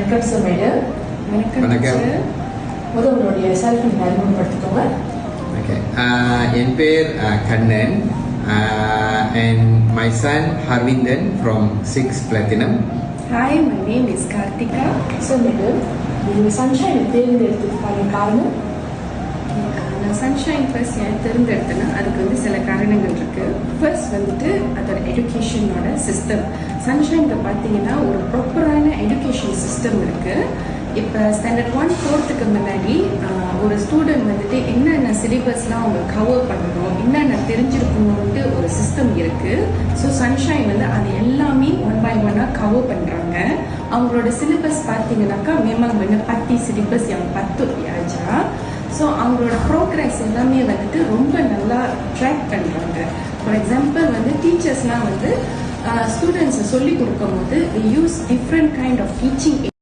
வணக்கம் sir madam. வணக்கம். உங்களுடைய செல்ஃப் நீங்கள் அறிமுகப்படுத்திக்கோங்க. Okay. என் பேர் Kannan and my son Harvindan from 6 Platinum. Hi, my name is Karthika. Sir madam, நீங்கள் சன்ஷைனை தேர்ந்தெடுத்ததுக்கான காரணம்? நான் சன்ஷைன் ஃபர்ஸ்ட் ஏன் தேர்ந்தெடுத்தேன்னா அதுக்கு சில காரணங்கள் இருக்கு. ஃபர்ஸ்ட் அதோட எஜுகேஷனோட சிஸ்டம். சன்ஷைனில் பார்த்தீங்கன்னா ஒரு ப்ராப்பரான எஜுகேஷன் சிஸ்டம் இருக்கு. இப்போ ஸ்டாண்டர்ட் 1 4க்கு முன்னாடி ஒரு ஸ்டூடெண்ட் என்னென்ன சிலபஸ்லாம் அவங்க கவர் பண்ணணும், என்னென்ன தெரிஞ்சிருக்கணும்ட்டு ஒரு சிஸ்டம் இருக்கு. ஸோ சன்ஷைன் அது எல்லாமே 1 by 1 கவர் பண்ணுறாங்க. அவங்களோட சிலபஸ் பார்த்தீங்கன்னாக்கா memang benar pasti syllabus yang patut diajar. So அவங்களோட ப்ரோக்ரஸ் எல்லாமே ரொம்ப நல்லா ட்ராக் பண்ணுறாங்க. ஃபார் எக்ஸாம்பிள் டீச்சர்ஸ்லாம் ஸ்டூடெண்ட்ஸை சொல்லி கொடுக்கும் போது use different kind of teaching